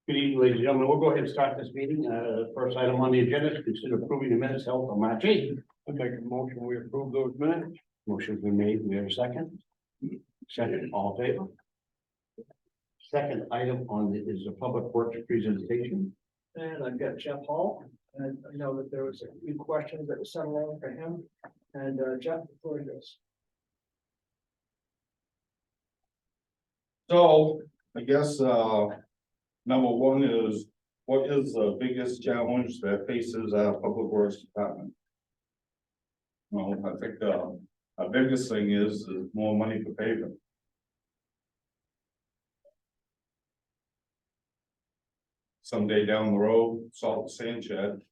Good evening, ladies and gentlemen. We'll go ahead and start this meeting. First item on the agenda is consider approving the minutes held on March 8th. I make a motion, we approve those minutes. Motion's been made. Do we have a second? Second, all in favor? Second item on the is a public works presentation. And I've got Jeff Hall, and I know that there was a few questions that were sent along for him, and Jeff, the floor is yours. So, I guess, number one is, what is the biggest challenge that faces our public works department? Well, I think, our biggest thing is more money for paving. Someday down the road, salt and sand shed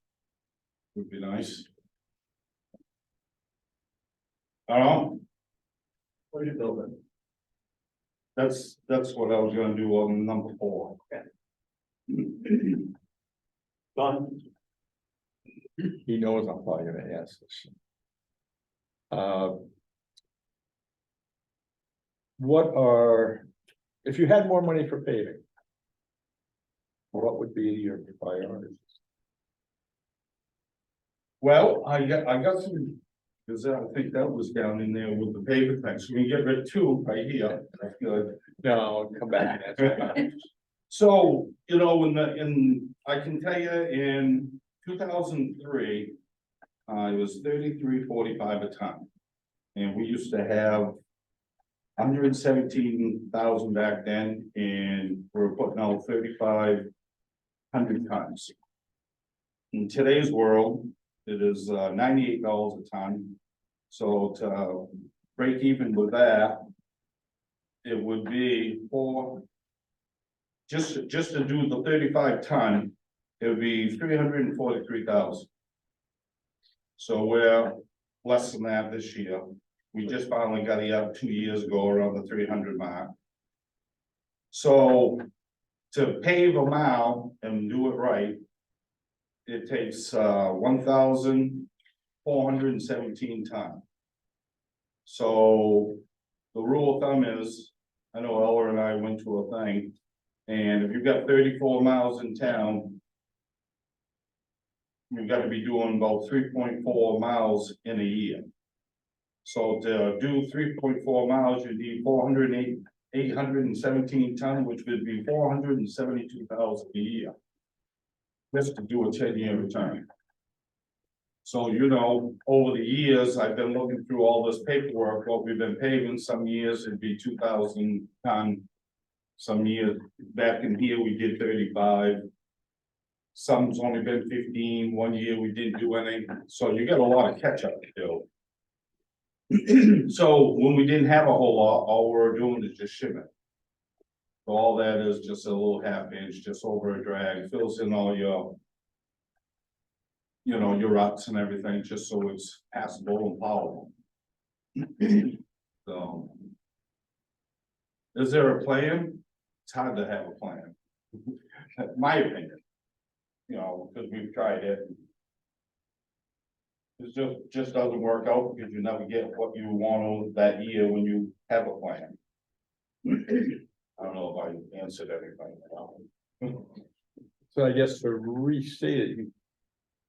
would be nice. What are you building? That's what I was gonna do on number 4. Don? He knows I'm probably gonna ask this. If you had more money for paving, what would be your priorities? Well, I got some, because I think that was down in there with the paving thing, so we get rid of 2 right here, that's good. No, come back and answer. So, you know, I can tell you in 2003, it was 33.45 a ton. And we used to have 117,000 back then, and we're putting out 3,500 tons. In today's world, it is $98 a ton. So to break even with that, it would be just to do the 35 ton, it would be 343,000. So we're less than that this year. We just finally got it up 2 years ago around the 300 mark. So to pave a mile and do it right, it takes 1,417 ton. So the rule of thumb is, I know Ella and I went to a thing, and if you've got 34 miles in town, you've got to be doing about 3.4 miles in a year. So to do 3.4 miles, you need 817 ton, which would be 472,000 a year. Just to do a 10-year return. So, you know, over the years, I've been looking through all this paperwork, what we've been paving. Some years it'd be 2,000 ton. Some years back in here, we did 35. Some's only been 15. 1 year we didn't do anything. So you got a lot of catch up to do. So when we didn't have a whole lot, all we're doing is just shim it. So all that is just a little half inch, just over a drag, fills in all your, you know, your ruts and everything, just so it's passable and plowable. So, is there a plan? It's hard to have a plan. My opinion. You know, because we've tried it. It just doesn't work out because you never get what you want that year when you have a plan. I don't know if I answered everything. So I guess to restate it,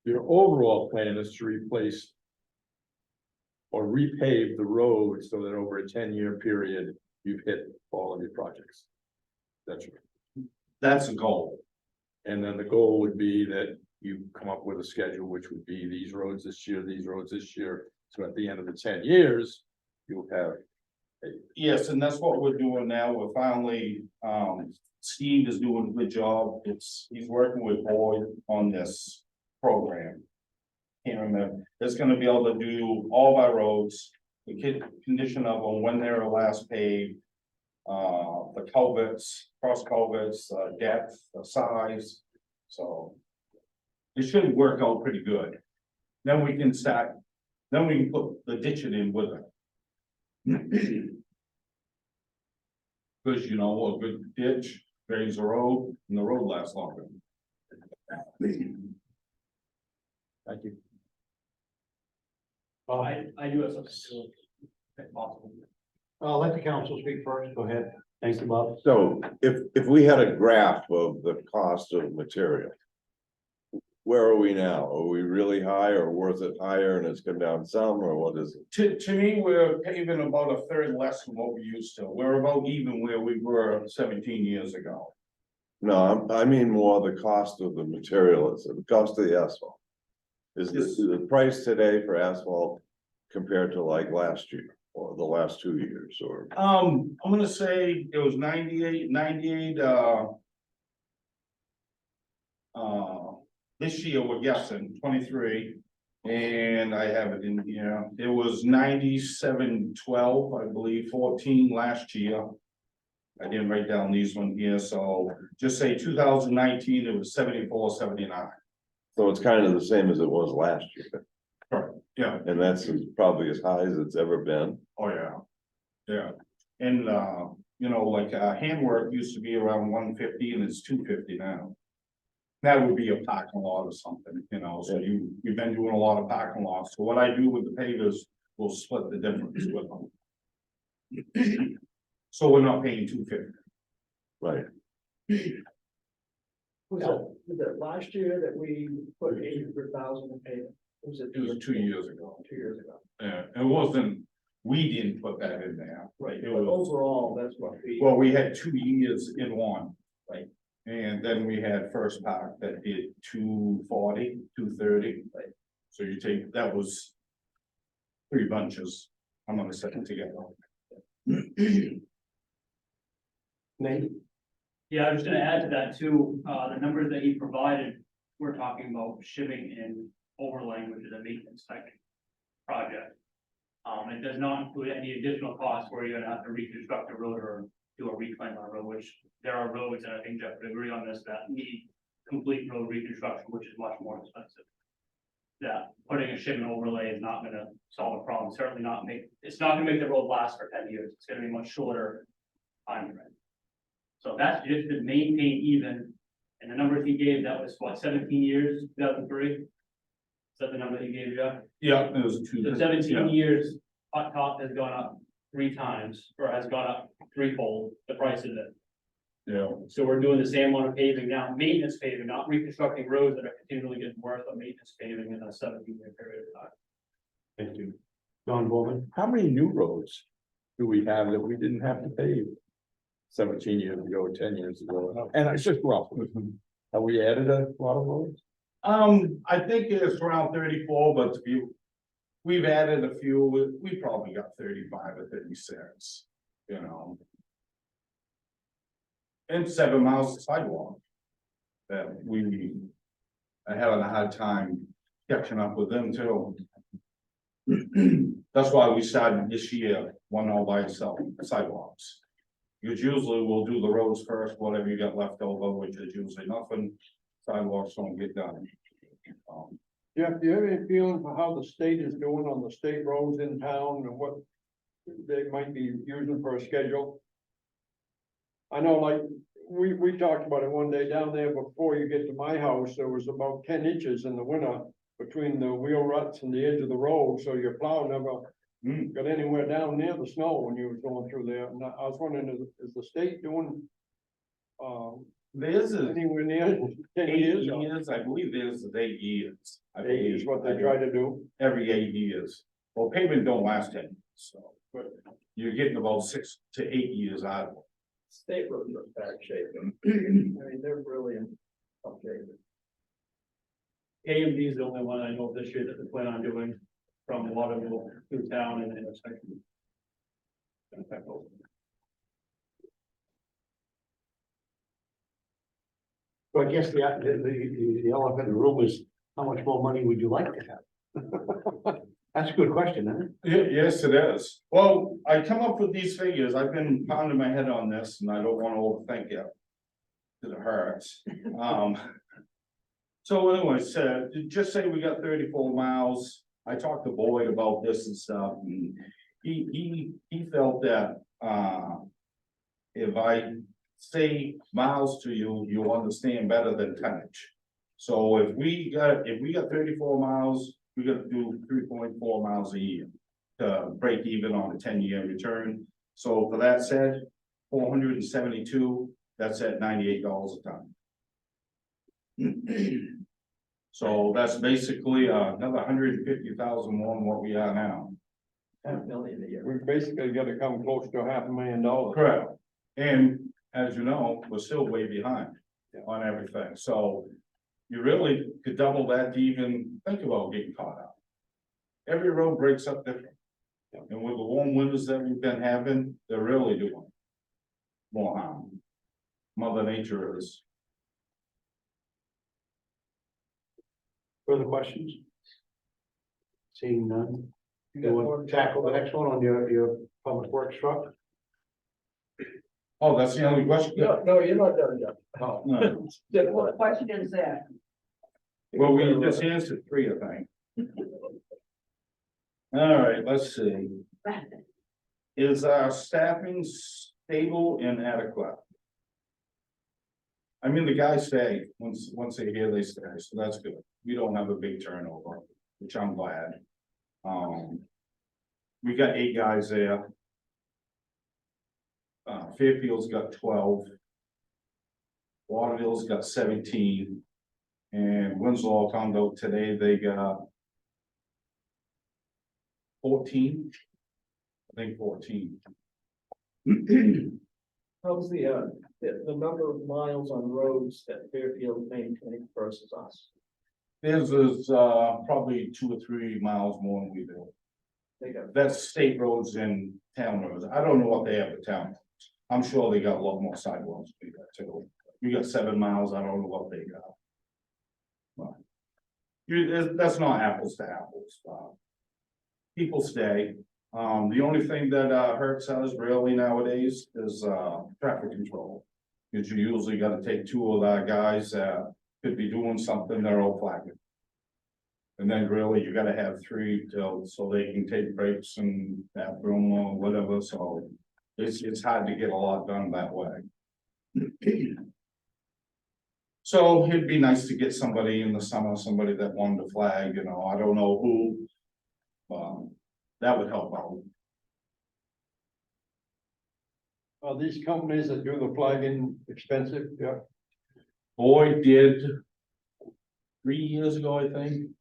your overall plan is to replace or repave the road so that over a 10-year period, you've hit all of your projects. That's right. That's a goal. And then the goal would be that you come up with a schedule, which would be these roads this year, these roads this year. So at the end of the 10 years, you'll have. Yes, and that's what we're doing now. We're finally, Steve is doing a good job. He's working with Boyd on this program. Can't remember. It's gonna be able to do all of our roads, the condition of them, when they were last paved, the culverts, cross culverts, depth, the size. So it should work out pretty good. Then we can put the ditching in with it. Because you know, a good ditch drains the road and the road lasts longer. Thank you. I do have something to, if possible. Let the council speak first. Go ahead. Thank you, Bob. So if we had a graph of the cost of material. Where are we now? Are we really high or was it higher and it's come down some, or what is it? To me, we're paving about a third less than what we used to. We're about even where we were 17 years ago. No, I mean more the cost of the material, it's the cost of the asphalt. Is the price today for asphalt compared to like last year or the last 2 years or? I'm gonna say it was 98, this year we're guessing 23. And I have it in here, it was 97.12, I believe, 14 last year. I didn't write down these one here, so just say 2019, it was 74.79. So it's kind of the same as it was last year, Correct, yeah, and that's probably as high as it's ever been. oh, yeah. Yeah, and, you know, like, handwork used to be around 150 and it's 250 now. That would be a parking lot or something, you know, so you've been doing a lot of parking lots, so what I do with the pavers, we'll split the difference with them. So we're not paying 250. Right, Was it last year that we put 800,000 in payment? Was it? It was 2 years ago. 2 years ago. Yeah, it wasn't, we didn't put that in there. Right, It but was, overall, that's what we. well, we had 2 years in one. Right. And then we had First Park that did 240, 230. Right. So you take, that was 3 bunches. I'm gonna set it together. Nate? Yeah, I was gonna add to that too, the numbers that he provided, we're talking about shipping and overlaying, which is a maintenance type project. It does not include any additional costs where you're gonna have to reconstruct a road or do a reclaim on a road, which there are roads, and I think Jeff would agree on this, that need complete road reconstruction, which is much more expensive. That putting a shipment overlay is not gonna solve the problem, certainly not it's not gonna make the road last for 10 years, it's gonna be much shorter time frame. So that's just to maintain even, and the numbers he gave, that was what, 17 years, 2003? Is that the number he gave, Jeff? Yeah, it was 2. So 17 years, hot top has gone up 3 times, or has gone up threefold, the price of it. Yeah, So we're doing the same amount of paving now, maintenance paving, not reconstructing roads that are continually getting worse, but maintenance paving in a 17-year period of time. Thank you. Don Bowman? How many new roads do we have that we didn't have to pave 17 years ago, 10 years ago? And it's just rough. Have we added a lot of roads? I think it's around 34, but we've added a few, we probably got 35 or 36, you know. And 7 miles of sidewalk. That I having a hard time catching up with them too. That's why we started this year, one all by itself, sidewalks. Because usually we'll do the roads first, whatever you got left over, which is usually nothing, sidewalks don't get done. Jeff, do you have any feeling for how the state is doing on the state roads in town and what they might be using for a schedule? I know, like, we talked about it one day down there before you get to my house, there was about 10 inches in the winter between the wheel ruts and the edge of the road, so your plow never got anywhere down near the snow when you was going through there. And I was wondering, is the state doing There's a anywhere near 10 8 years? years, I believe there's 8 years. I 8 believe is what they try to do. every 8 years. Well, pavement don't last 10 years, so, but you're getting about 6 to 8 years out of it. State roads are in bad shape. I mean, they're really in tough shape. AMD is the only one I know this year that they plan on doing from Waterville through town and intersection. So I guess the elephant in the room is, how much more money would you like to have? That's a good question, isn't it? Yes, it is. Well, I come up with these figures. I've been pounding my head on this and I don't want to overthink it. Cause it hurts. So anyways, just say we got 34 miles. I talked to Boyd about this and stuff, and he felt that, if I say miles to you, you'll understand better than tonnage. So if we got 34 miles, we gotta do 3.4 miles a year to break even on a 10-year return. So for that said, 472, that's at $98 a ton. So that's basically another 150,000 more than what we are now. $500,000 a year. We've basically gotta come close to $500,000. Correct. And as you know, we're still way behind on everything, so you really could double that to even think about getting caught up. Every road breaks up different. And with the warm winters that we've been having, they're really doing more harm. Mother Nature is. Further questions? Seeing none. You You got want more to tackle the next one on your public works truck? Oh, that's the only question? No, you're not done yet. No. What question is that? Well, we just answered 3, I think. All right, let's see. Is our staffing stable and adequate? I mean, the guys stay, once they're here, they stay, so that's good. We don't have a big turnover, which I'm glad. We got 8 guys there. Fairfield's got 12. Waterville's got 17. And Winslow found out today they got 14. I think 14. How's the number of miles on roads that Fairfield maintains versus us? Theirs is probably 2 or 3 miles more than we do. They got, That's state roads and town roads. I don't know what they have at town roads. I'm sure they got a lot more sidewalks we got too. We got 7 miles. I don't know what they got. But that's not apples to apples. People stay. The only thing that hurts us really nowadays is traffic control. Because you usually gotta take 2 of our guys that could be doing something, they're all flagging. And then really you gotta have 3 so they can take breaks and bathroom or whatever, so it's hard to get a lot done that way. So it'd be nice to get somebody in the summer, somebody that wanted to flag, you know, I don't know who. That would help out. Are these companies that do the flagging expensive? Yeah. Boyd did 3 years ago, I think.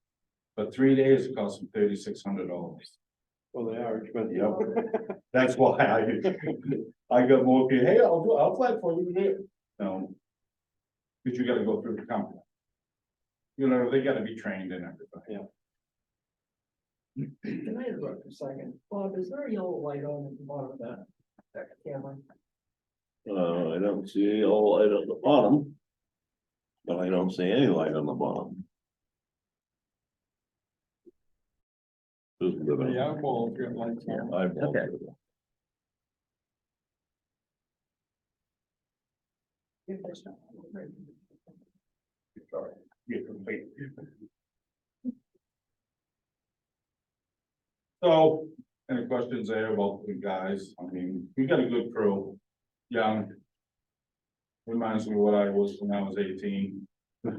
But 3 days it cost him $3,600. Well, they are expensive. Yep. That's why I got more people, hey, I'll flag for you here. No. But you gotta go through the company. You know, they gotta be trained and everything. Yeah. can I interrupt for a second? Bob, is there a yellow light on at the bottom of that camera? I don't see any yellow light on the bottom. But I don't see any light on the bottom. The eyeballs got lights on. Okay. Sorry. Get complete. So, any questions there about the guys? I mean, we got a good crew, young. Reminds me of what I was when I was 18. It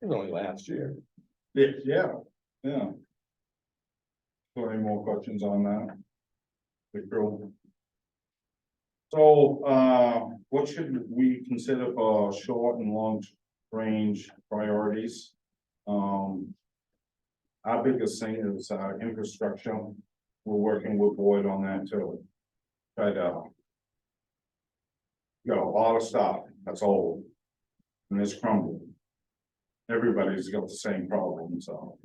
was only last year. Yeah. So any more questions on that? The crew. So, what should we consider for short and long range priorities? Our biggest thing is our infrastructure. We're working with Boyd on that too. But, got a lot of stuff that's old and it's crumbling. Everybody's got the same problem, so.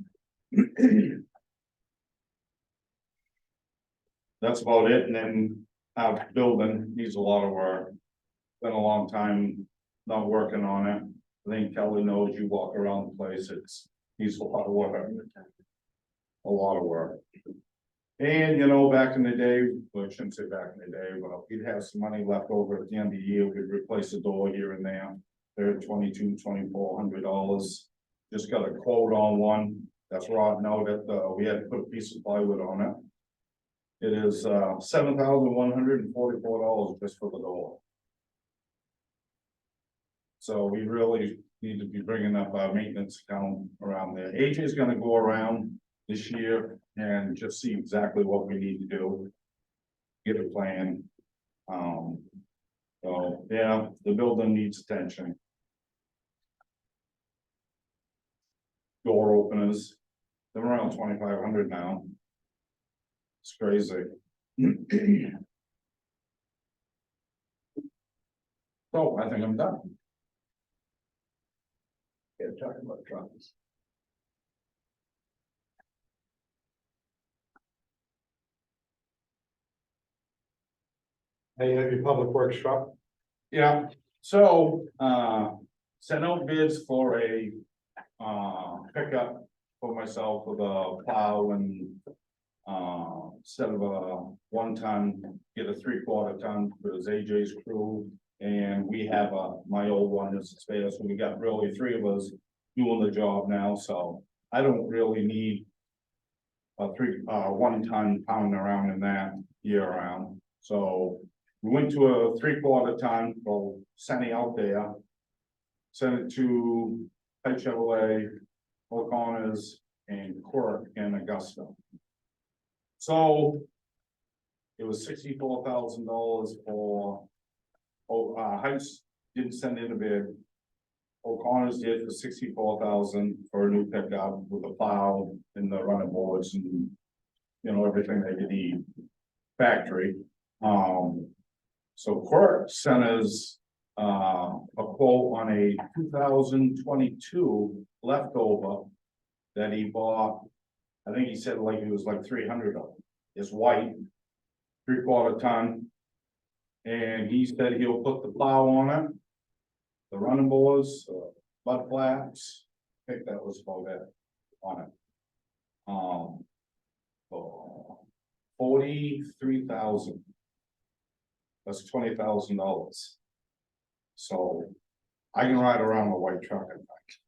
That's about it, and then our building needs a lot of work. Been a long time not working on it. I think Kelly knows, you walk around the place, needs a lot of work. A lot of work. And you know, back in the day, well, I shouldn't say back in the day, but we'd have some money left over at the end of the year, we'd replace a door here and there. They're $2,200-$2,400. Just got a quote on one that's rotten out that we had to put a piece of plywood on it. It is $7,144 just for the door. So we really need to be bringing up our maintenance account around there. AJ's gonna go around this year and just see exactly what we need to do. get a plan. So, yeah, the building needs attention. Door openers, they're around 2,500 now. It's crazy. So I think I'm done. Yeah, talking about trucks. Hey, you have your public works truck? Yeah, so, sent out bids for a, pickup for myself with a plow and, instead of a 1 ton, get a 3/4 ton for his AJ's crew. And we have my old one is spare, so we got really 3 of us doing the job now, so I don't really need a 1 ton pounding around in that year round, so. We went to a 3/4 ton, well, sent it out there. Sent it to Pike Chevrolet, O'Connor's, and Quirk in Augusta. So. It was $64,000 for. Heights didn't send in a bid. O'Connor's did for 64,000 for a new pickup with a plow and the running boards and. You know, everything they could need. Factory. So Quirk sent us a quote on a 2022 leftover that he bought. I think he said like it was like 300 of them. It's white, 3/4 ton. And he said he'll put the plow on it, the running boards, mud flaps. I think that was about it on it. For 43,000. That's $20,000. So I can ride around a white truck at night.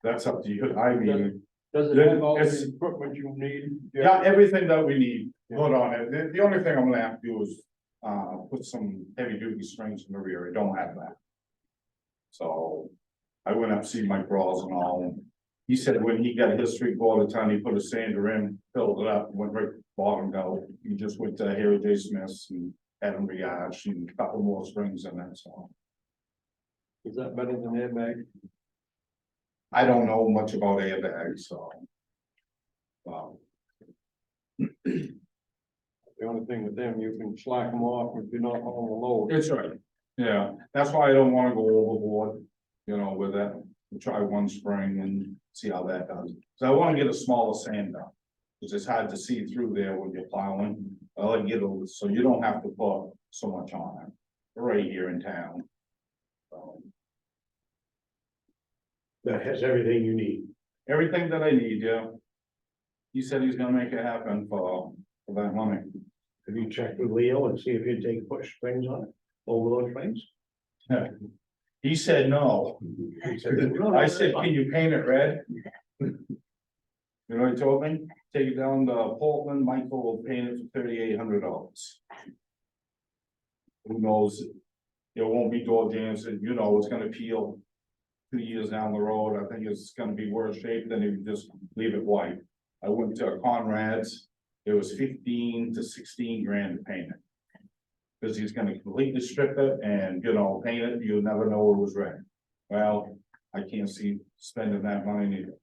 That's up to you. I mean, Does it have all It's- the equipment you need? yeah, everything that we need, put on it. The only thing I'm gonna have to do is, put some heavy duty springs in the rear. I don't have that. So I went up, see Mike Rawls and all. He said when he got his 3/4 ton, he put a sander in, filled it up, went right bottomed out. He just went to Harry J. Smith's and had him rearched and a couple more springs in it, so. Is that better than airbag? I don't know much about airbags, so. Wow. The only thing with them, you can slack them off if you're not on the load. It's right. Yeah, that's why I don't wanna go overboard, you know, with that. We'll try 1 spring and see how that does. So I wanna get a smaller sander. Cause it's hard to see through there when you're plowing. I like get a, so you don't have to put so much on it. Right here in town. So, That has everything you need. everything that I need, yeah. He said he's gonna make it happen for that money. Have you checked with Leo and see if he'd take push springs on it, over those springs? He said no. He said, "No, I that's said, fine." can you paint it red? You know what he told me? Take it down to Portland, Michael will paint it for $3,800. Who knows? It won't be door jams and you know, it's gonna peel 2 years down the road. I think it's gonna be worse shape than if you just leave it white. I went to Conrad's, it was 15 to 16 grand to paint it. Cause he's gonna completely strip it and, you know, paint it, you'll never know it was red. Well, I can't see spending that money neither.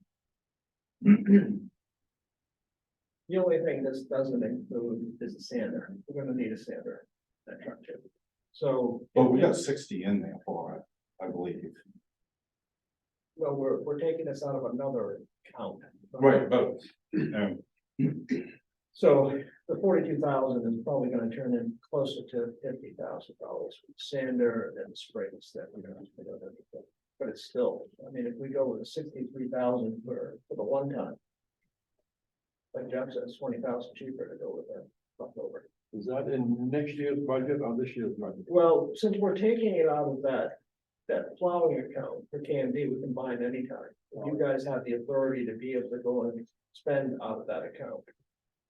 The only thing this doesn't include is a sander. We're gonna need a sander, that truck too. So. But we got 60 in there for it, I believe. Well, we're taking this out of another account. Right, but, So the 42,000 is probably gonna turn in closer to $50,000 for sander and springs that we don't have to put. But it's still, I mean, if we go with 63,000 for the 1 ton. Like Jeff says, 20,000 cheaper to go with that leftover. Is that in next year's budget or this year's budget? Well, since we're taking it out of that plowing account for KMD, we can buy it anytime. You guys have the authority to be able to go and spend out of that account.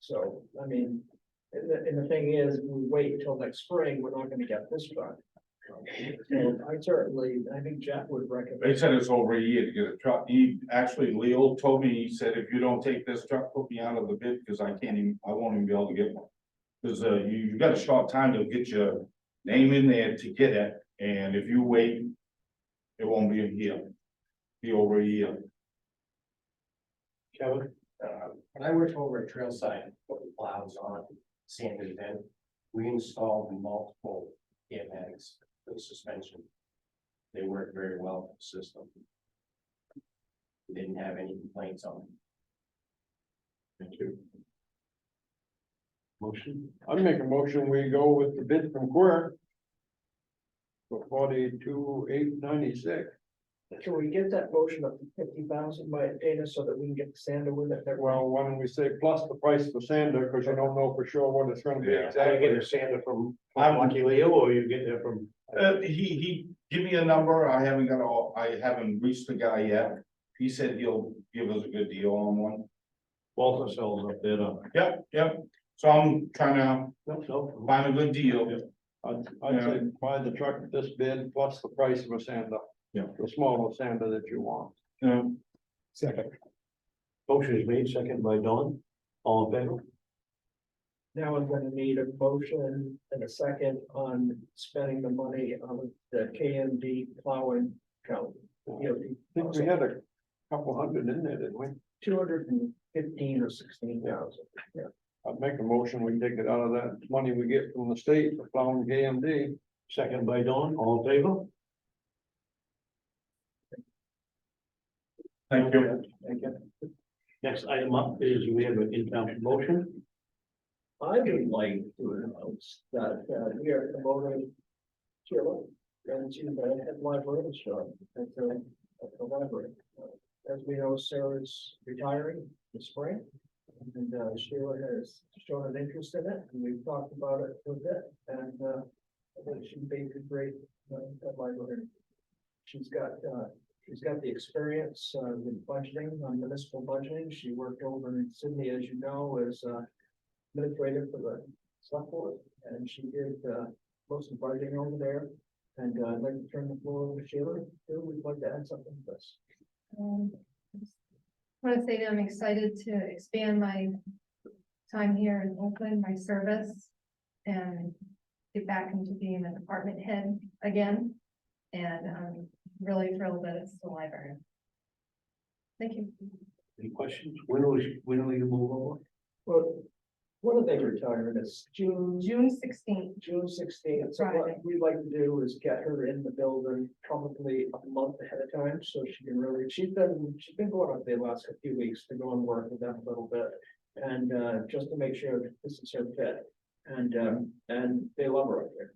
So, I mean, and the thing is, if we wait until next spring, we're not gonna get this truck. So I think Jeff would they recommend. said it's over a year to get a truck. Leo told me, he said, if you don't take this truck, put me out of the bid, because I won't even be able to get one. Cause you got a short time to get your name in there to get it, and if you wait, it won't be a year. Be over a year. Kevin, When I worked over at Trailside, putting plows on, sanders in, we installed multiple airbags for the suspension. They worked very well for the system. We didn't have any complaints on them. thank you. Motion, I'd make a motion, we go with the bid from Quirk. For 42,896. Can we get that motion up to 50,000 by Dana so that we can get the sander with it? Well, why don't we say plus the price for sander, because you don't know for sure what it's gonna be Yeah. are you exactly. getting a sander from I'm- Lucky Leo, or you getting it from? He give me a number, I haven't reached the guy yet. He said he'll give us a good deal on one. Walter sells up there, Yep, so I'm trying to no, find a good deal. I'd say buy the truck at this bid plus the price of a sander. Yeah. The smaller sander that you want. Second. motion is made, second by Don, all in favor? Now I'm gonna need a motion and a second on spending the money on the KMD plowing account. I think we had a couple hundred in there, didn't we? 215 or 16,000. Yeah. I'd make a motion, we take it out of that money we get from the state for plowing KMD. Second by Don, all in favor? Thank you. Thank you. Next item up is we have an in-town promotion. I would like to announce that we are promoting Sheila and she's the head librarian shop at the library. As we know, Sarah's retiring this spring. And Sheila has shown an interest in it, and we've talked about it for a bit, and I think she'd be a great head librarian. She's got the experience with budgeting, on municipal budgeting. She worked over in Sydney, as you know, as administrator for the select board, and she did most of the budgeting over there. And I'd like to turn the floor over to Sheila. Sheila, would you like to add something to this? I want to say that I'm excited to expand my time here in Oakland, my service, and get back into being a department head again. And I'm really thrilled that it's the library. Thank you. Any questions? When will you move over? Well, one of the retired is June June 16th. June 16th, so what Friday. we'd like to do is get her in the building probably a month ahead of time, so she can really, she's been going up there the last few weeks to go and work with them a little bit. And just to make sure that this is her fit, and they love her up there.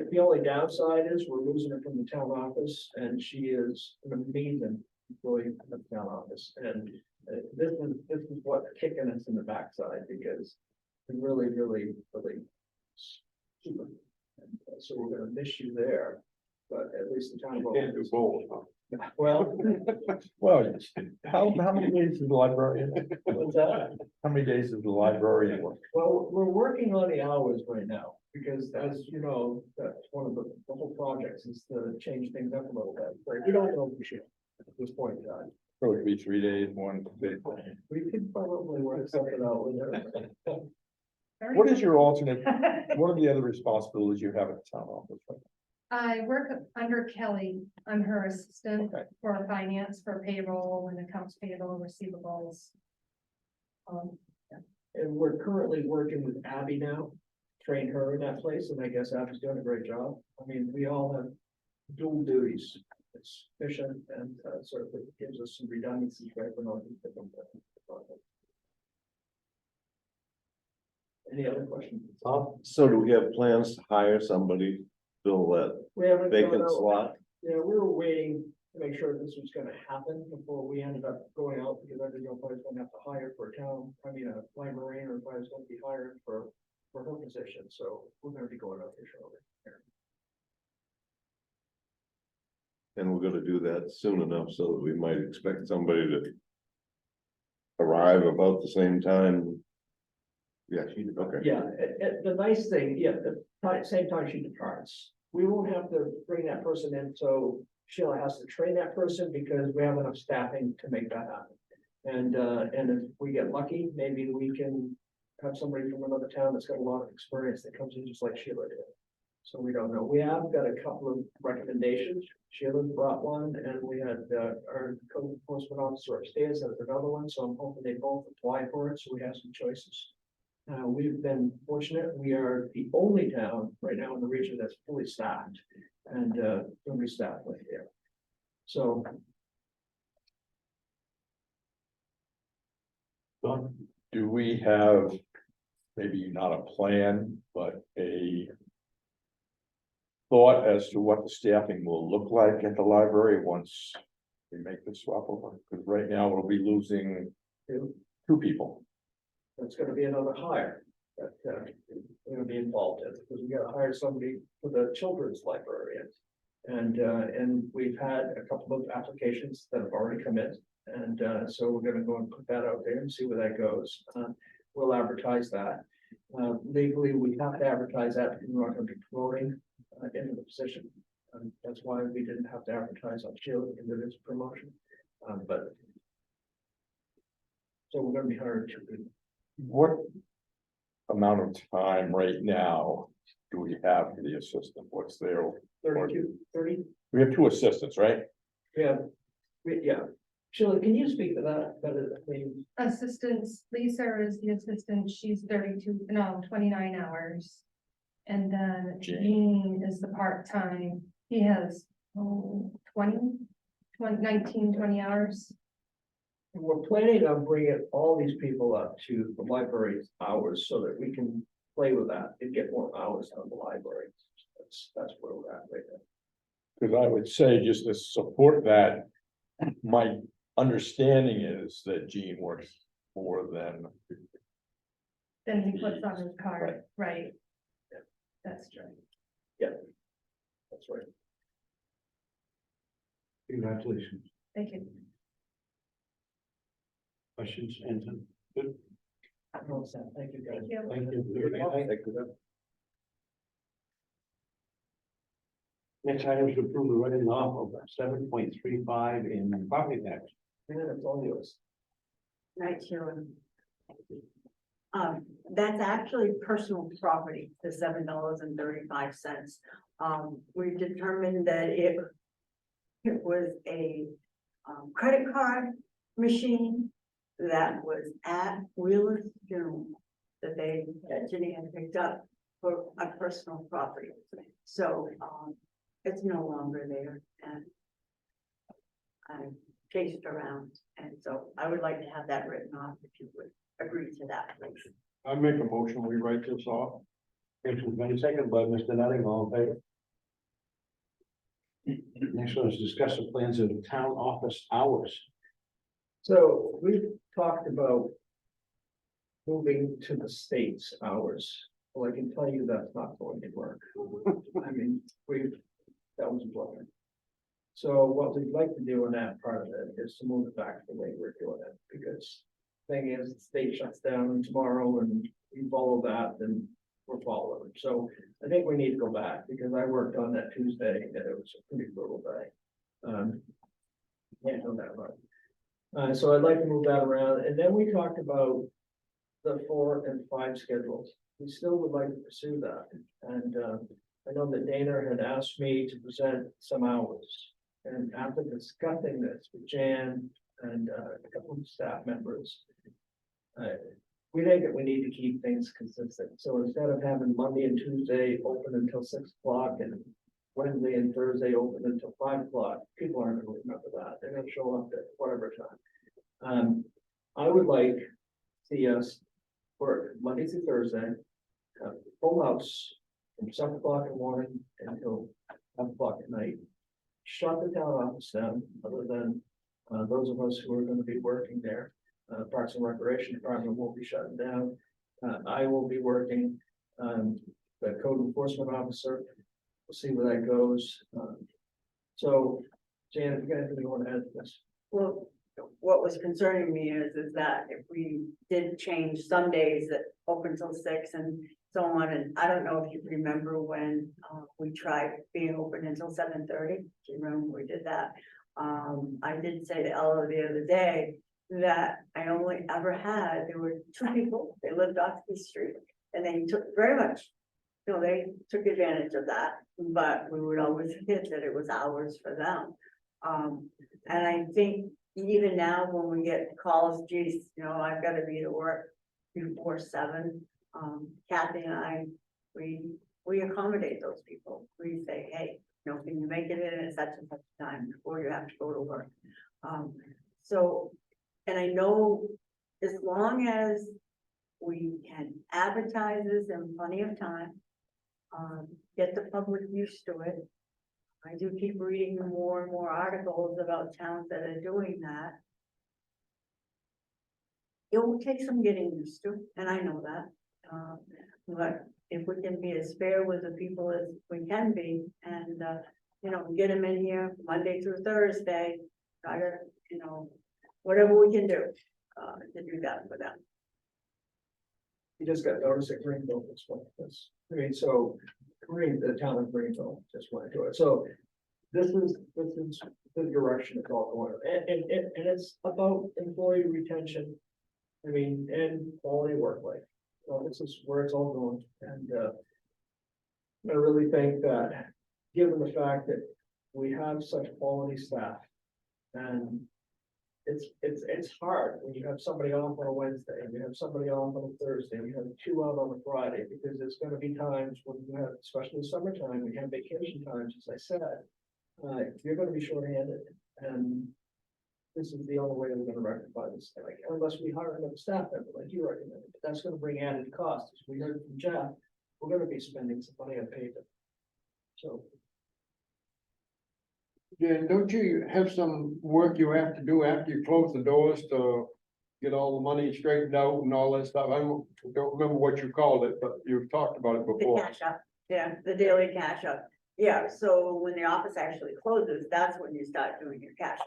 The only downside is we're losing her from the town office, and she is an amazing employee in the town office, and this is what's kicking us in the backside, because we really super. And, so we're gonna miss you there, but at least the town. Can't do both, huh? Well, Well, how many days is the librarian? what's that? How many days is the librarian work? Well, we're working on the hours right now, because as you know, that's one of the whole projects is to change things up a little bit. But we don't know for sure at this point in time. So it'd be 3 days, one day. We could probably work something out with her. What is your alternate, what are the other responsibilities you have at the town office? I work under Kelly. I'm her assistant Okay. for finance, for payroll and accounts payable, receivables. And we're currently working with Abby now, train her in that place, and I guess Abby's doing a great job. I mean, we all have dual duties. It's efficient and sort of gives us some redundancy, right? We're not these different projects. Any other questions? So do we have plans to hire somebody, fill that We haven't. gone vacant out- slot? Yeah, we were waiting to make sure this was gonna happen before we ended up going out, because I didn't know if I was gonna have to hire for a town, a librarian, or if I was gonna be hired for her position, so we're gonna be going out here shortly. And we're gonna do that soon enough so that we might expect somebody to arrive about the same time. Yeah, okay. Yeah, the nice thing, same time she departs, we won't have to bring that person in, so Sheila has to train that person because we have enough staffing to make that happen. And if we get lucky, maybe we can have somebody from another town that's got a lot of experience that comes in just like Sheila did. So we don't know. We have got a couple of recommendations. Sheila brought one and we had our code enforcement officer upstairs had another one, so I'm hoping they both apply for it, so we have some choices. We've been fortunate. We are the only town right now in the region that's fully staffed and fully staffed right here. So Don? Do we have, maybe not a plan, but a thought as to what the staffing will look like at the library once we make the swap over? Because right now we'll be losing two people. that's gonna be another hire that we're gonna be involved in, because we gotta hire somebody for the children's librarian. And we've had a couple of applications that have already come in, and so we're gonna go and put that out there and see where that goes. We'll advertise that. Legally, we have to advertise that, because we're not gonna be promoting into the position. That's why we didn't have to advertise on Sheila into this promotion. But so we're gonna be hiring two people. What amount of time right now do we have for the assistant? What's their, 30. we have two assistants, right? Yeah, yeah. Sheila, can you speak to that better? I mean, Assistants, Lisa is the assistant, she's 29 hours. And then Gene. Gene is the part-time, he has 19, 20 hours. we're planning on bringing all these people up to the library's hours so that we can play with that and get more hours out of the library. That's where we're at right now. Because I would say, just to support that, my understanding is that Gene works more than. Then he puts on his card, right? That's true. That's right. Congratulations. Thank you. Questions, Anton? Good, No, Sam, thank you, guys. Thank you. thank you. Next item is to approve the writing off of 7.35 in property tax. Yeah, it's all yours. Right, Sharon. That's actually personal property, the $7.35. We determined that it was a credit card machine that was at Wheeler's funeral that Jenny had picked up for a personal property. So, it's no longer there, and I chased around, and so I would like to have that written off if you would agree to that, please. I make a motion, we write this off. Motion made second by Mr. Nutting, all in favor? Next one is discuss the plans of town office hours. So we've talked about moving to the state's hours. Well, I can tell you that's not going to work. I mean, that was blown. So what we'd like to do in that part of it is to move it back to the way we're doing it, because thing is, the state shuts down tomorrow and we follow that, then we're following. So I think we need to go back, because I worked on that Tuesday and it was a pretty brutal day. Can't do that right. So I'd like to move that around, and then we talked about the 4 and 5 schedules. We still would like to pursue that, and I know that Dana had asked me to present some hours, and after discussing this with Jan and a couple of staff members, we think that we need to keep things consistent. So instead of having Monday and Tuesday open until 6 o'clock and Wednesday and Thursday open until 5 o'clock, people aren't going to remember that. They're going to show up at whatever time. I would like to see us work Monday through Thursday, full house from 7 o'clock in the morning until 10 o'clock at night. Shut the town office down, other than those of us who are going to be working there. Parks and Recreation Department won't be shutting down. I will be working. The code enforcement officer, we'll see where that goes. So, Jan, if you got anything you want to add to this? Well, what was concerning me is that if we did change Sundays that open till 6 and so on, and I don't know if you remember when we tried being open until 7:30. Do you remember we did that? I did say to Ella the other day, that I only ever had, there were two people, they lived off the street, and they took very much. You know, they took advantage of that, but we would always hit that it was hours for them. And I think even now when we get calls, geez, you know, I've gotta be to work before 7. Kathy and I, we accommodate those people. We say, hey, you know, can you make it in at such and such time before you have to go to work? So, and I know as long as we can advertise this in plenty of time, get the public used to it. I do keep reading more and more articles about towns that are doing that. It will take some getting used to, and I know that. But if we can be as fair with the people as we can be, and, you know, get them in here Monday through Thursday, try to, you know, whatever we can do, to do that for them. You just got notice at Greenville this one, I mean, so the town of Greenville just went to it, so this is the direction it's all going, and it's about employee retention. I mean, and quality work life, so this is where it's all going, and I really think that, given the fact that we have such quality staff, and it's hard when you have somebody off on a Wednesday, and you have somebody off on a Thursday, and you have 2 out on a Friday, because there's gonna be times when you have, especially summertime, when you have vacation times, as I said, you're gonna be shorthanded, and this is the only way we're gonna rectify this, like, unless we hire another staff member, like you recommended, but that's gonna bring added costs, as we heard from Jeff, we're gonna be spending some money on paving. So, Jan, don't you have some work you have to do after you close the doors to get all the money straightened out and all that stuff? I don't remember what you called it, but you've talked about it The before. cash up, yeah, the daily cash up. Yeah, so when the office actually closes, that's when you start doing your cash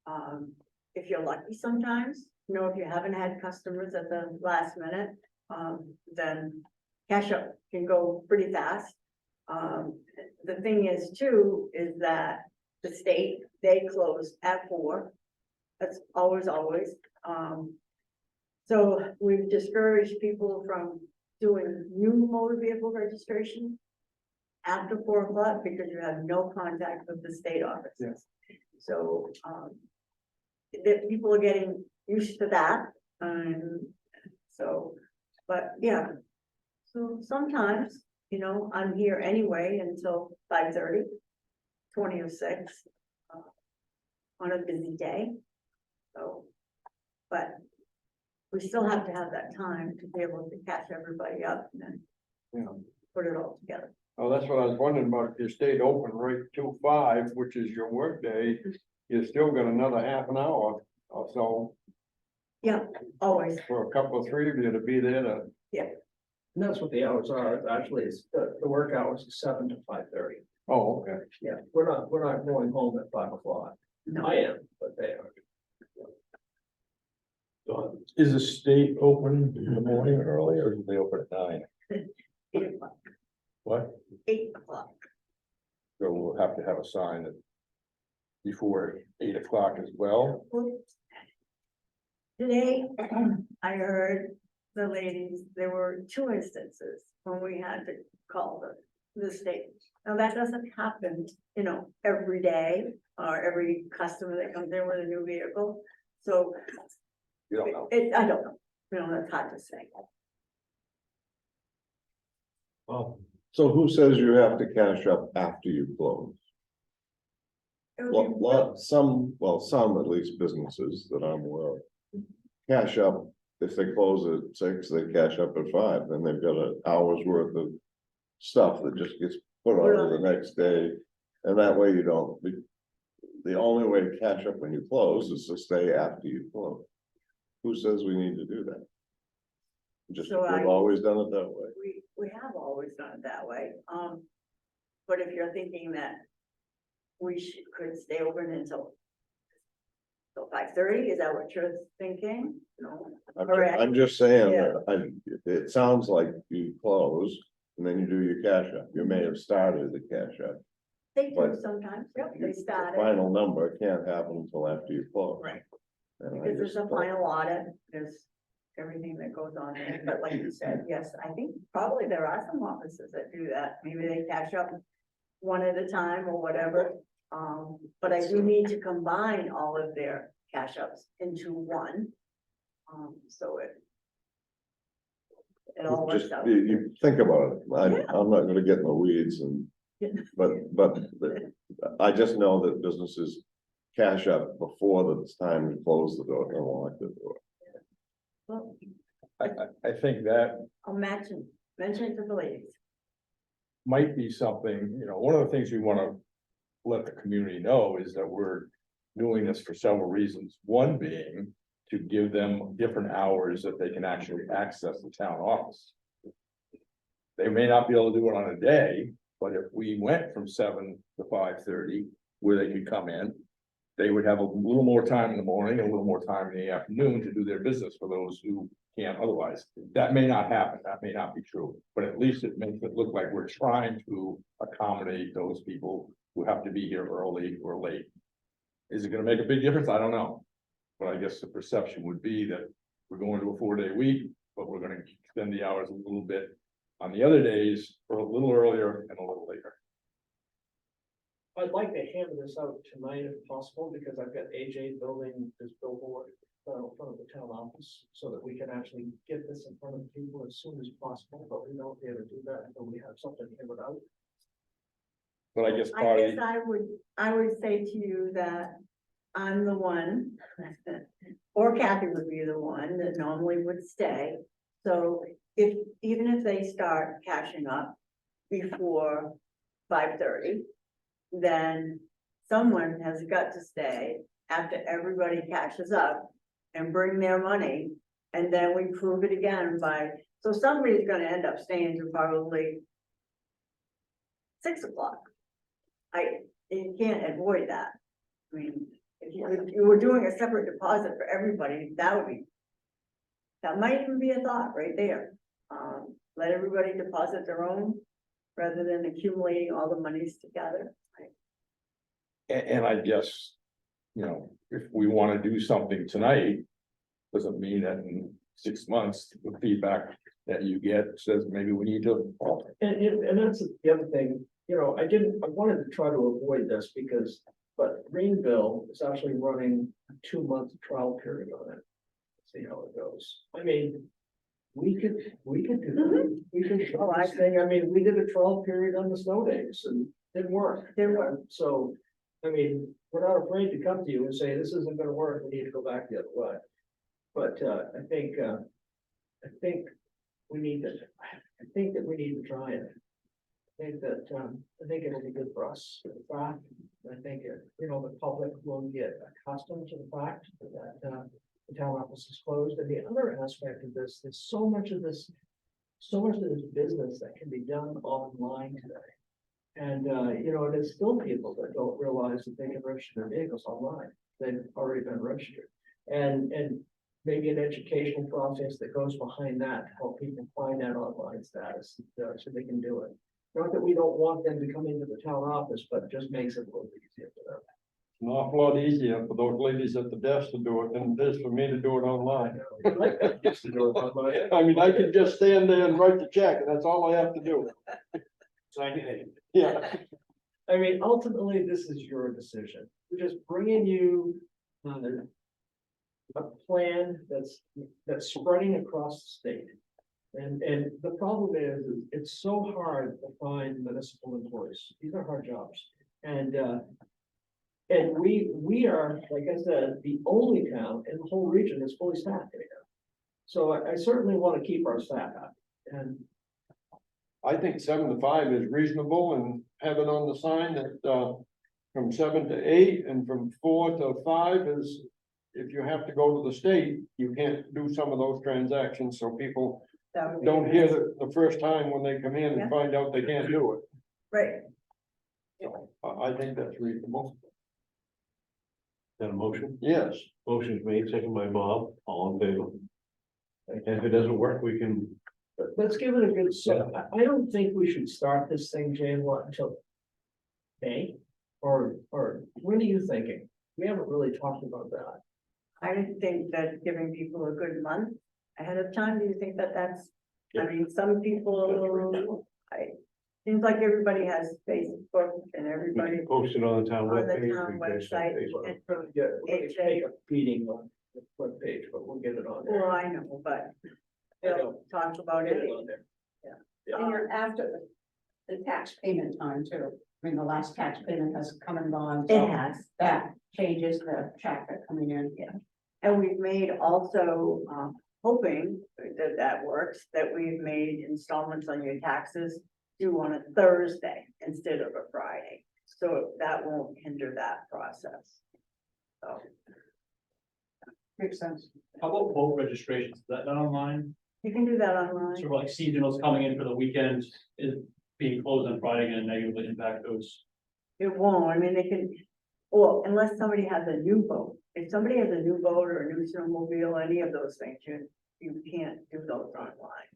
up. If you're lucky sometimes, you know, if you haven't had customers at the last minute, then cash up can go pretty fast. The thing is too, is that the state, they close at 4. That's always. So we've discouraged people from doing new motor vehicle registration after 4 o'clock because you have no contact with the state offices. Yes. So, that people are getting used to that, so, but yeah. So sometimes, you know, I'm here anyway until 5:30, 20 or 6, on a busy day. So, but we still have to have that time to be able to catch everybody up and then Yeah. put it all together. Oh, that's what I was wondering about. If you stayed open right till 5, which is your work day, you still got another half an hour or so Yeah, always, for a couple of 3 of you to be there to. and that's what the hours are, actually, it's, the work hours is 7 to 5:30. Oh, okay. Yeah, we're not going home at 5 o'clock. no, I am, but they are. Is the state open in the morning early, or do they open at 9? 8 o'clock, What? 8 o'clock. So we'll have to have a sign that before 8 o'clock as well. Today, I heard the ladies, there were 2 instances when we had to call the state. Now, that doesn't happen, you know, every day, or every customer that comes in with a new vehicle, so. You don't know. I don't know, you know, that's hard to say. Oh, So who says you have to cash up after you close? Some at least businesses that I'm aware of. Cash up, if they close at 6, they cash up at 5, then they've got an hour's worth of stuff that just gets put on to the next day. And that way you don't, the only way to cash up when you close is to stay after you close. Who says we need to do that? Just, So we've always done it that way. We have always done it that way, but if you're thinking that we could stay open until 5:30, is that what you're thinking? No. I'm just saying Yeah. that, it sounds like you close and then you do your cash up. You may have started the cash up. They do But sometimes, yep, they The started. final number can't happen until after you close. Right. Because it's a final audit, there's everything that goes on there, but like you said, yes, I think probably there are some offices that do that, maybe they catch up one at a time or whatever. But I do need to combine all of their cash ups into one. So it all works Just, out. you think about it, Yeah. I'm not gonna get in the weeds and, but I just know that businesses cash up before it's time to close the door and lock the door. Well, I think that I'll mention it to the ladies. might be something, you know, one of the things we wanna let the community know is that we're doing this for several reasons. One being to give them different hours that they can actually access the town office. They may not be able to do it on a day, but if we went from 7 to 5:30, where they could come in, they would have a little more time in the morning, a little more time in the afternoon to do their business for those who can't otherwise. That may not happen, that may not be true, but at least it makes it look like we're trying to accommodate those people who have to be here early or late. Is it gonna make a big difference? I don't know. But I guess the perception would be that we're going to a 4-day week, but we're gonna extend the hours a little bit on the other days, or a little earlier and a little later. I'd like to hammer this out tonight if possible, because I've got AJ building this billboard in front of the town office, so that we can actually get this in front of people as soon as possible, but we don't be able to do that until we have something hammered out. But I guess I part of guess I would say to you that I'm the one, or Kathy would be the one that normally would stay. So even if they start cashing up before 5:30, then someone has got to stay after everybody cashes up and bring their money. And then we prove it again so somebody's gonna end up staying to probably 6 o'clock. You can't avoid that. I mean, if you were doing a separate deposit for everybody, that might even be a thought right there. Let everybody deposit their own rather than accumulating all the monies together. And I guess, you know, if we wanna do something tonight, doesn't mean that in 6 months, the feedback that you get says maybe we need to. And that's the other thing, you know, I wanted to try to avoid this but Greenville is actually running a 2-month trial period on it. See how it goes. I mean, we could do that. We could try this thing. I mean, we did a trial period on the snow days and it didn't work. So, I mean, we're not afraid to come to you and say, this isn't gonna work, we need to go back the other way. But, I think we need to, we need to try it. I think it'll be good for us, for the fact. I think, the public will get accustomed to the fact that, the town office is closed. And the other aspect of this, there's so much of this business that can be done online today. And, there's still people that don't realize that they can register their vehicles online. They've already been registered. And maybe an educational process that goes behind that to help people find that online status, so they can do it. Not that we don't want them to come into the town office, but it just makes it a little easier for them. An awful lot easier for those ladies at the desk to do it than it is for me to do it online. I mean, I can just stand there and write the check, and that's all I have to do. Yeah. I mean, ultimately, this is your decision. We're just bringing you a plan that's spreading across the state. And the problem is it's so hard to find municipal employees. These are hard jobs. And we are, like I said, the only town in the whole region that's fully staffed right now. So I certainly want to keep our staff happy. And I think 7 to 5 is reasonable, and have it on the sign that, from 7 to 8 and from 4 to 5 is, if you have to go to the state, you can't do some of those transactions, so people don't hear the first time when they come in and find out they can't do it. Right. I think that's reasonable. Got a motion? Yes. Motion's made, second by Bob, all in favor. And if it doesn't work, we can. let's give it a good, I don't think we should start this thing, Jane, until May? Or when are you thinking? We haven't really talked about that. I didn't think that giving people a good month ahead of time, do you think that that's, I mean, some people, seems like everybody has Facebook and We everybody can post it on the town on the webpage. town we can post it on website. Facebook. and- Yeah, we're gonna take a beating on the webpage, but we'll get it on there. Well, I know, but I know. they'll talk about Get it it. on there. And you're after the tax payment time too. I mean, the last tax payment has come and gone. It so has. That changes the traffic coming in. And we've made also, hoping that that works, that we've made installments on your taxes due on a Thursday instead of a Friday. So that won't hinder that process. So Makes sense. How about boat registrations? Is that done online? you can do that online. Sort of like seasonals coming in for the weekend is being closed on Friday and negatively impact those. It won't, I mean, they can, well, unless somebody has a new boat. If somebody has a new boat or a new snowmobile, any of those things, you can't do those online.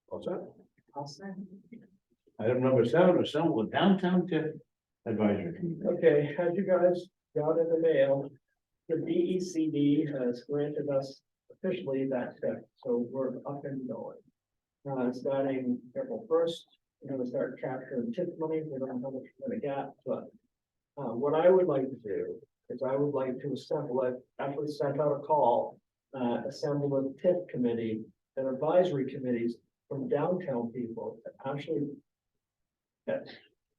What's that? I'll send. Item number 7, assemble a downtown tip advisory committee. Okay, as you guys got in the mail, the DECD has granted us officially that tip, so we're up and going. Starting April 1st, we're gonna start capturing tip money, we don't know how much we're gonna get, but. What I would like to do is I would like to assemble, I've actually sent out a call, assemble a tip committee and advisory committees from downtown people that actually. That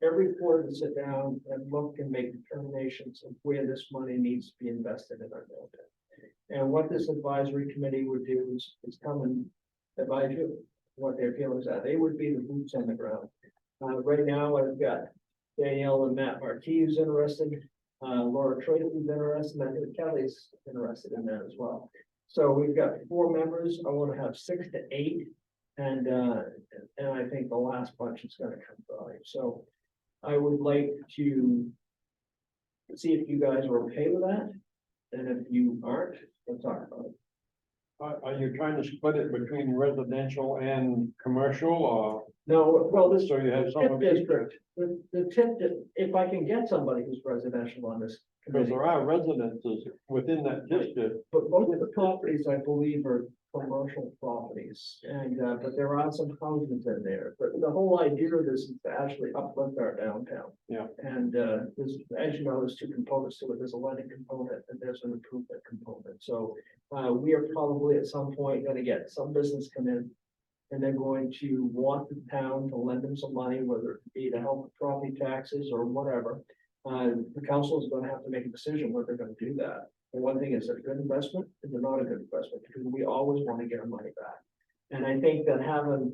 every quarter to sit down and look and make determinations of where this money needs to be invested in our downtown. And what this advisory committee would do is come and advise you what their feelings are. They would be the boots on the ground. Right now, I've got Danielle and Matt Marquis who's interested, Laura Tracy's interested, and I think Kelly's interested in that as well. So we've got 4 members. I want to have 6 to 8. And I think the last bunch is gonna come by. So I would like to see if you guys are okay with that. And if you aren't, we'll talk about it. Are you trying to split it between residential and commercial or No, well, this so you have some tip of each? district, the tip, if I can get somebody who's residential on this Because committee. there are residences within that district. But most of the properties, I believe, are commercial properties, and, but there are some houses in there. But the whole idea of this is to actually uplift our downtown. Yeah. And, there's, as you know, there's 2 components to it. There's a lending component and there's an improvement component. So, we are probably at some point gonna get some business come in. And they're going to want the town to lend them some money, whether it be to help with property taxes or whatever. The council is gonna have to make a decision whether they're gonna do that. And one thing is, a good investment, is not a good investment, because we always want to get our money back. And I think that having,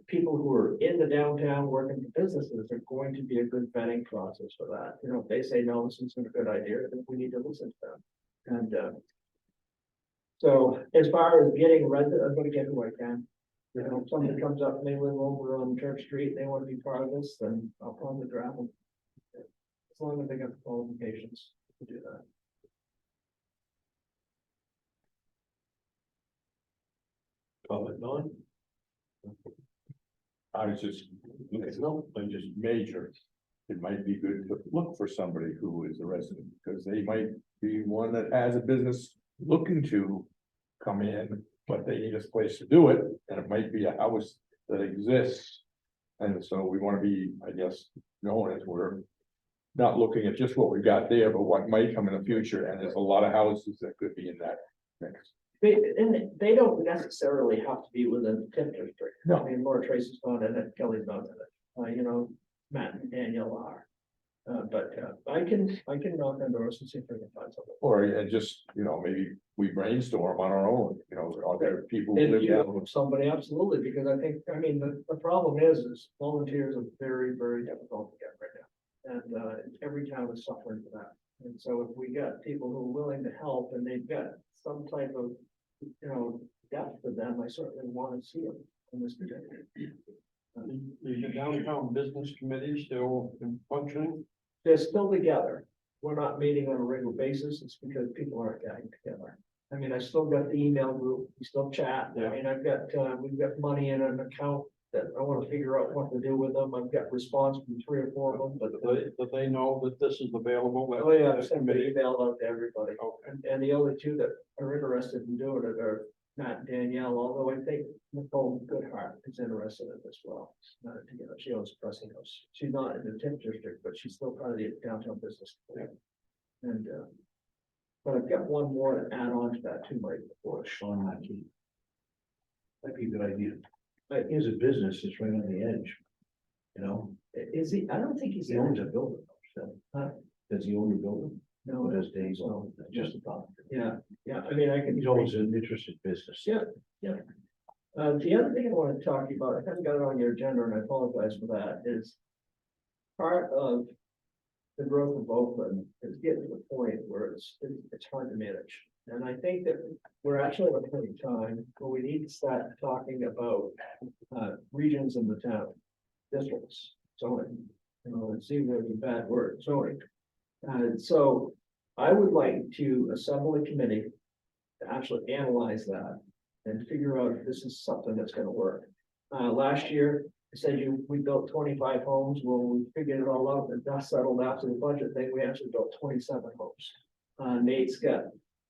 people who are in the downtown working for businesses are going to be a good vetting process for that. You know, if they say, no, this isn't a good idea, then we need to listen to them. And, so as far as getting resident, I'm gonna get who I can. You know, if somebody comes up and they live over on Church Street, they want to be part of this, then I'll probably grab them. As long as they got the qualifications to do that. Comment on? I was just, and just major. It might be good to look for somebody who is a resident, because they might be one that has a business looking to come in, but they need a place to do it, and it might be a house that exists. And so we want to be, I guess, known as we're not looking at just what we got there, but what might come in the future, and there's a lot of houses that could be in that mix. They don't necessarily have to be within the TIF district. No. I mean, Laura Tracy's not in it, Kelly's not in it, you know, Matt and Danielle are. But I can knock on doors and see if I can find something. Or just, maybe we brainstorm on our own, are there people who If live you down? know somebody, absolutely, because I think, I mean, the problem is volunteers are very, very difficult to get right now. And every town is suffering for that. And so if we got people who are willing to help and they've got some type of, depth to them, I certainly want to see them in this particular. Is the downtown business committee still functioning? They're still together. We're not meeting on a regular basis. It's because people aren't getting together. I mean, I still got the email group. We still chat. I Yeah. mean, we've got money in an account that I wanna figure out what to do with them. I've got response from 3 or 4 of them, but. Do they know that this is available? That- Oh, yeah, I that sent an committee? email out to everybody. Okay. And the only two that are interested in doing it are Matt and Danielle, although I think Nicole Goodhart is interested in it as well. She owns Pressing House. She's not in the TIF district, but she's still part of the downtown business. And, but I've got one more to add on to that too, Mike, before Sean Mackey. Might be a good idea. But here's a business that's right on the edge. You know, Is he, I don't think he's. he owns a building, so, does he own the building? No, Or does Dave's own? That's just a thought. yeah, I mean, I can. He's always an interested business. Yeah. The other thing I want to talk to you about, I haven't got it on your agenda and I apologize for that, is part of the growth of Oakland is getting to the point where it's hard to manage. And I think that we're actually at a point in time where we need to start talking about regions in the town, districts, zoning. You know, it seems like a bad word, zoning. And so I would like to assemble a committee to actually analyze that and figure out if this is something that's gonna work. Last year, I said we built 25 homes. Well, we figured it all out, the dust settled after the budget thing, we actually built 27 homes. Nate's got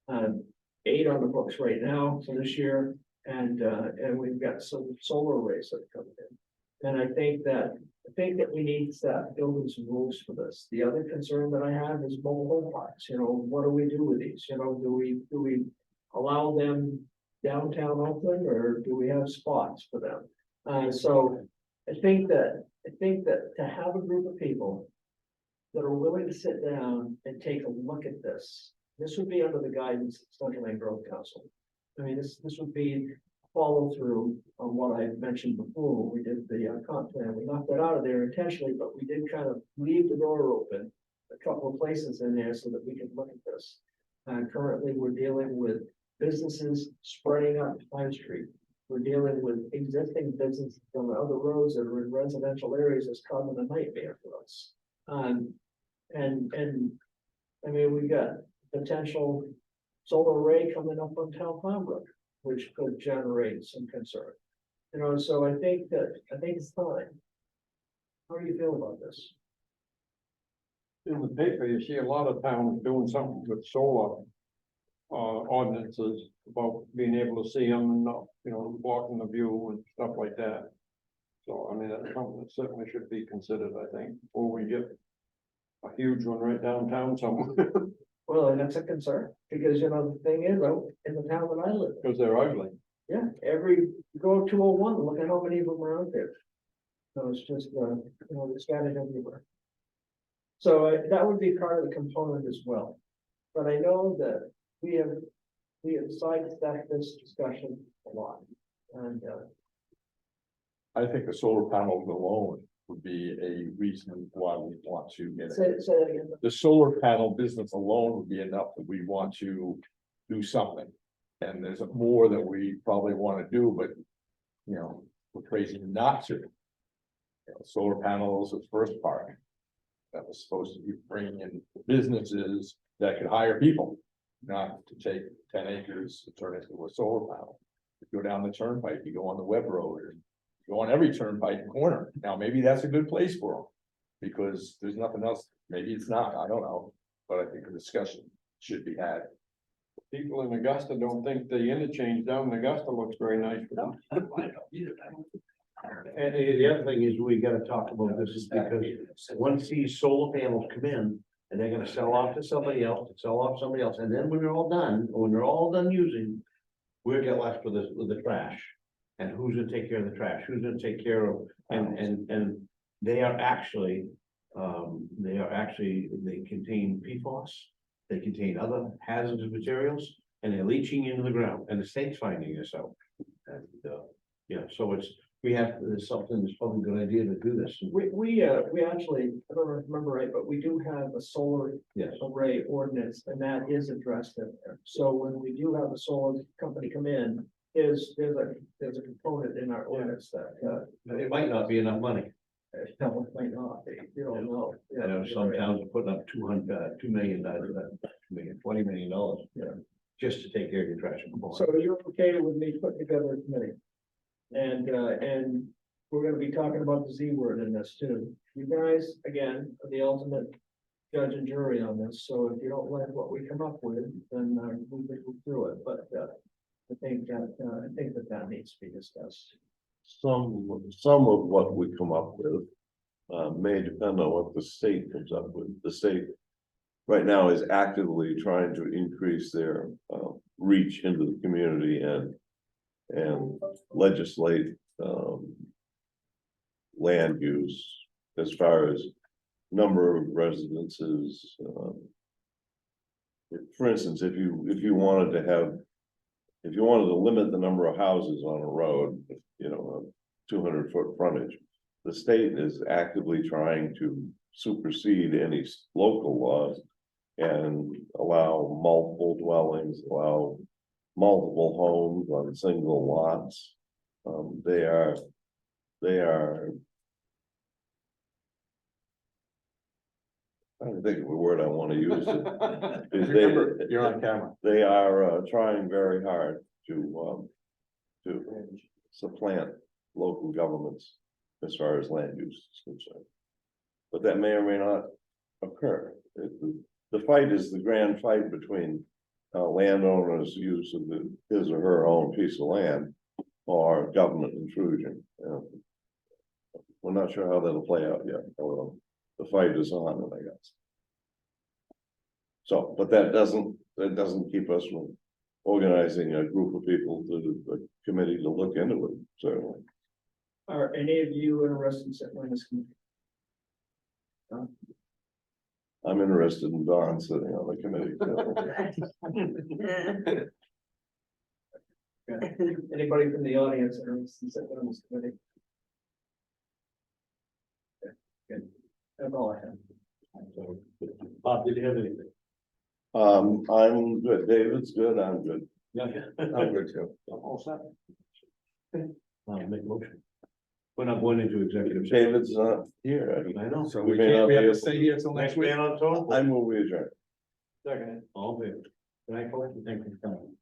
8 on the books right now for this year, and we've got some solar arrays that are coming in. And I think that we need to start building some rules for this. The other concern that I have is mobile home parks. You know, what do we do with these? You know, do we allow them downtown Oakland, or do we have spots for them? So I think that to have a group of people that are willing to sit down and take a look at this would be under the guidance of Central Maine Growth Council. I mean, this would be follow through on what I mentioned before, when we did the comp plan. We knocked that out of there intentionally, but we did kind of leave the door open a couple of places in there so that we can look at this. Currently, we're dealing with businesses spreading up Pine Street. We're dealing with existing businesses on the other roads that are in residential areas that's causing a nightmare for us. And I mean, we got potential solar array coming up on Town Farm Road, which could generate some concern. You know, so I think it's time. How do you feel about this? In the paper, you see a lot of towns doing something with solar ordinances about being able to see them and not, you know, blocking the view and stuff like that. So, I mean, that's something that certainly should be considered, I think, before we get a huge one right downtown somewhere, Well, and that's a concern, because, you know, the thing is, in the town that I live in, because they're ugly. yeah, go 201, look at how many of them are out there. So it's just, you know, it's scattered everywhere. So that would be part of the component as well. But I know that we have sidestepped this discussion a lot. And, I think the solar panels alone would be a reason why we want to get it. say that again. The solar panel business alone would be enough that we want to do something. And there's more that we probably want to do, but, you know, we're crazy not to. You know, solar panels is first part. That was supposed to be bringing in businesses that could hire people, not to take 10 acres and turn it into a solar panel. You go down the turnpike, you go on the web road, or you go on every turnpike corner. Now, maybe that's a good place for them, because there's nothing else. Maybe it's not, I don't know, but I think a discussion should be had. People in Augusta don't think the interchange down in Augusta looks very nice for them. And the other thing is, we gotta talk about this is because once these solar panels come in, and they're gonna sell off to somebody else, and then when they're all done using, we'll get left with the trash. And who's gonna take care of the trash? Who's gonna take care of, and they are actually, they contain PFOS, they contain other hazardous materials, and they're leaching into the ground, and the state's finding this out. And, yeah, so there's something that's probably a good idea to do this. We actually, I don't remember right, but we do have a solar Yes. array ordinance, and that is addressed in there. So when we do have a solar company come in, there's a component in our ordinance that, It might not be enough money. no, it might not be, you don't know. I know some towns are putting up $2 million, $20 million. Yeah. Just to take care of your trash. So you're okay with me putting together a committee? And we're gonna be talking about the Z word in this too. You guys, again, are the ultimate judge and jury on this, so if you don't like what we come up with, then, we'll go through it, but, I think that needs to be discussed. Some of what we come up with. May depend on what the state comes up with. The state. Right now is actively trying to increase their reach into the community and legislate land use as far as number of residences. For instance, if you wanted to have, if you wanted to limit the number of houses on a road, 200-foot frontage, the state is actively trying to supersede any local laws and allow multiple dwellings, allow multiple homes on single lots. They are. I don't think of a word I want to use. Remember, you're on camera. They are trying very hard to supplant local governments as far as land use is concerned. But that may or may not occur. The fight is the grand fight between landowners' use of his or her own piece of land or government intrusion. We're not sure how that'll play out yet. Although the fight is on, I guess. So, but that doesn't keep us from organizing a group of people to the committee to look into it, certainly. Are any of you interested in sitting on this committee? I'm interested in Don sitting on the committee. Anybody from the audience interested in sitting on this committee? Okay, good. That's all I have. Bob, did you have anything? I'm good. David's good. I'm good. Yeah. I'm good too. All set. Make a motion. We're not going into executive session. David's not here. I know. So We we may not can't, we be have to able stay to- here till next Next week. man on top. I move we adjourn. Second. All in favor. Good night, folks. Thank you for coming.